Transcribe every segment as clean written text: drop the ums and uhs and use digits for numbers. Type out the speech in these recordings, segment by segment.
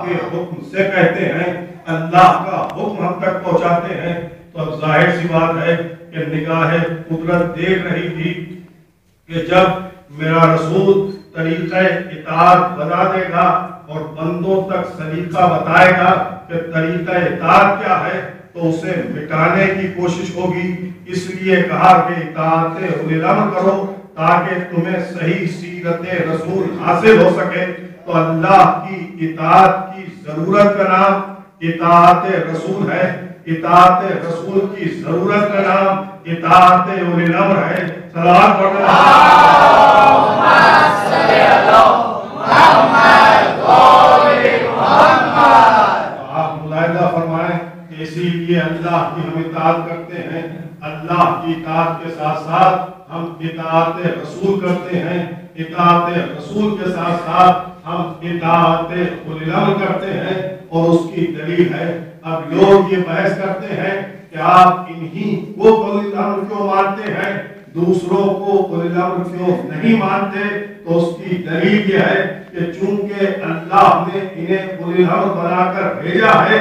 کے حکم سے کہتے ہیں، اللہ کا حکم ہم تک پہنچاتے ہیں، تو اب ظاہر سی بات ہے کہ نگاہ قدرت دیکھ رہی تھی کہ جب میرا رسول طریقہ اطاعت بتا دے گا اور بندوں تک سلیقہ بتائے گا کہ طریقہ اطاعت کیا ہے، تو اسے مٹانے کی کوشش ہوگی۔ اس لیے کہا کہ اطاعت اولی الامر کرو تاکہ تمہیں صحیح سیرت رسول حاصل ہو سکے۔ تو اللہ کی اطاعت کی ضرورت کا نام اطاعت رسول ہے، اطاعت رسول کی ضرورت کا نام اطاعت اولی الامر ہے۔ صلوات پڑھنے آپ ملاحظہ فرمائیں کہ اسی لیے اللہ کی ہم اطاعت کرتے ہیں، اللہ کی اطاعت کے ساتھ ساتھ ہم اطاعت رسول کرتے ہیں، اطاعت رسول کے ساتھ ساتھ ہم اطاعت اولی الامر کرتے ہیں، اور اس کی دلیل ہے اب لوگ یہ بحث کرتے ہیں کہ آپ انہی کو اولی الامر کیوں مانتے ہیں، دوسروں کو اولی الامر کیوں نہیں مانتے؟ تو اس کی دلیل یہ ہے کہ چونکہ اللہ نے انہیں اولی الامر بنا کر بھیجا ہے،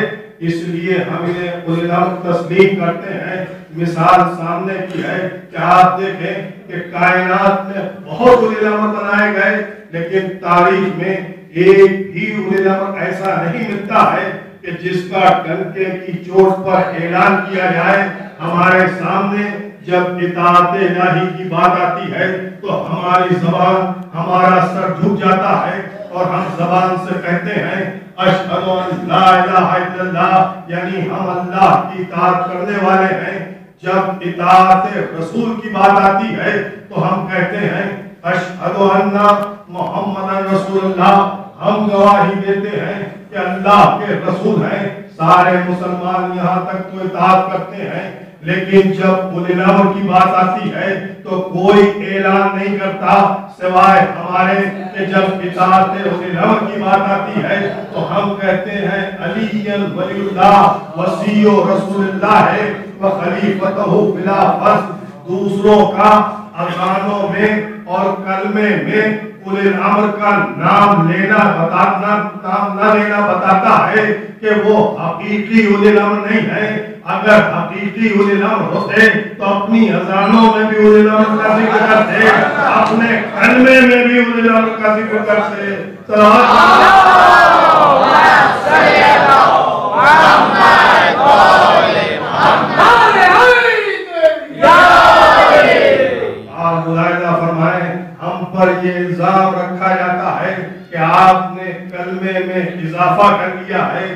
اس لیے ہم انہیں اولی الامر تسلیم کرتے ہیں۔ مثال سامنے کی ہے کہ آپ دیکھیں کہ کائنات میں بہت اولی الامر بنائے گئے، لیکن تاریخ میں ایک بھی اولی الامر ایسا نہیں ملتا ہے کہ جس کا ڈنکے کی چوٹ پر اعلان کیا جائے۔ ہمارے سامنے جب اطاعت الہی کی بات آتی ہے تو ہماری زبان، ہمارا سر جھک جاتا ہے اور ہم زبان سے کہتے ہیں اشہد ان لا الہ الا اللہ، یعنی ہم اللہ کی اطاعت کرنے والے ہیں۔ جب اطاعت رسول کی بات آتی ہے تو ہم کہتے ہیں اشہد ان محمد رسول اللہ، ہم گواہی دیتے ہیں کہ اللہ کے رسول ہیں۔ سارے مسلمان یہاں تک تو اطاعت کرتے ہیں، لیکن جب اولی الامر کی بات آتی ہے تو کوئی اعلان نہیں کرتا سوائے ہمارے کہ جب اطاعت اولی الامر کی بات آتی ہے تو ہم کہتے ہیں علی ولی اللہ وصی رسول اللہ ہے وخلیفتہ بلا فصل۔ دوسروں کا اذانوں میں اور کلمے میں اولی الامر کا نام لینا بتاتا ہے کہ وہ حقیقی اولی الامر نہیں ہے۔ اگر حقیقی اولی الامر ہوتے تو اپنی اذانوں میں بھی اولی الامر کا ذکر کرتے، اپنے کلمے میں بھی اولی الامر کا ذکر کرتے۔ آپ ملاحظہ فرمائیں، ہم پر یہ الزام رکھا جاتا ہے کہ آپ نے کلمے میں اضافہ کر دیا ہے،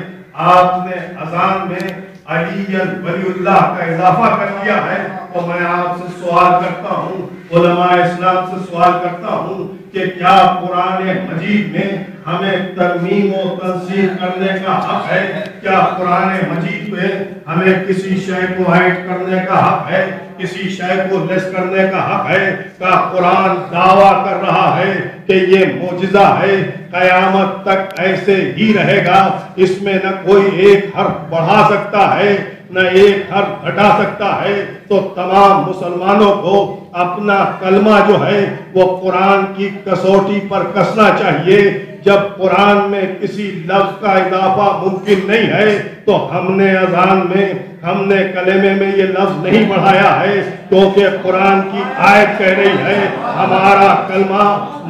آپ نے اذان میں علی ولی اللہ کا اضافہ کر دیا ہے۔ تو میں آپ سے سوال کرتا ہوں، علماء اسلام سے سوال کرتا ہوں کہ کیا قرآن مجید میں ہمیں ترمیم و تنسیخ کرنے کا حق ہے؟ کیا قرآن مجید میں ہمیں کسی شے کو ایڈ کرنے کا حق ہے، کسی شے کو لیس کرنے کا حق ہے؟ کیا قرآن دعویٰ کر رہا ہے کہ یہ معجزہ ہے، قیامت تک ایسے ہی رہے گا، اس میں نہ کوئی ایک حرف بڑھا سکتا ہے نہ ایک حرف گھٹا سکتا ہے؟ تو تمام مسلمانوں کو اپنا کلمہ جو ہے وہ قرآن کی کسوٹی پر کسنا چاہیے۔ جب قرآن میں کسی لفظ کا اضافہ ممکن نہیں ہے تو ہم نے اذان میں، ہم نے کلمے میں یہ لفظ نہیں بڑھایا ہے، کیونکہ قرآن کی آیت کہہ رہی ہے ہمارا کلمہ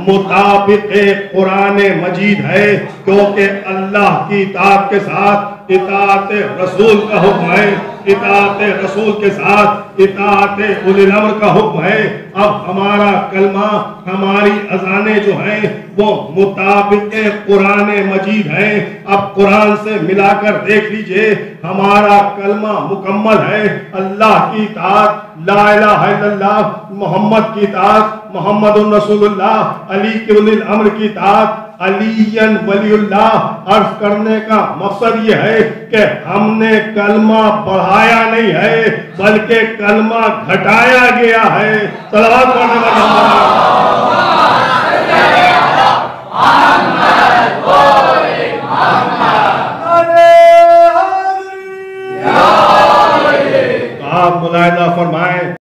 مطابق قرآن مجید ہے، کیونکہ اللہ کی اطاعت کے ساتھ اطاعت رسول کا حکم ہے، اطاعت رسول کے ساتھ اطاعت اولی الامر کا حکم ہے۔ اب ہمارا کلمہ، ہماری اذانیں جو ہیں وہ مطابق قرآن مجید ہیں۔ اب قرآن سے ملا کر دیکھ لیجئے، ہمارا کلمہ مکمل ہے، اللہ کی اطاعت، لا الہ الا اللہ، محمد کی اطاعت، محمد رسول اللہ، علی کے اولی الامر کی اطاعت، علی ولی اللہ۔ عرض کرنے کا مقصد یہ ہے کہ ہم نے کلمہ بڑھایا نہیں ہے بلکہ کلمہ گھٹایا گیا ہے۔ صلوات پڑھنے والا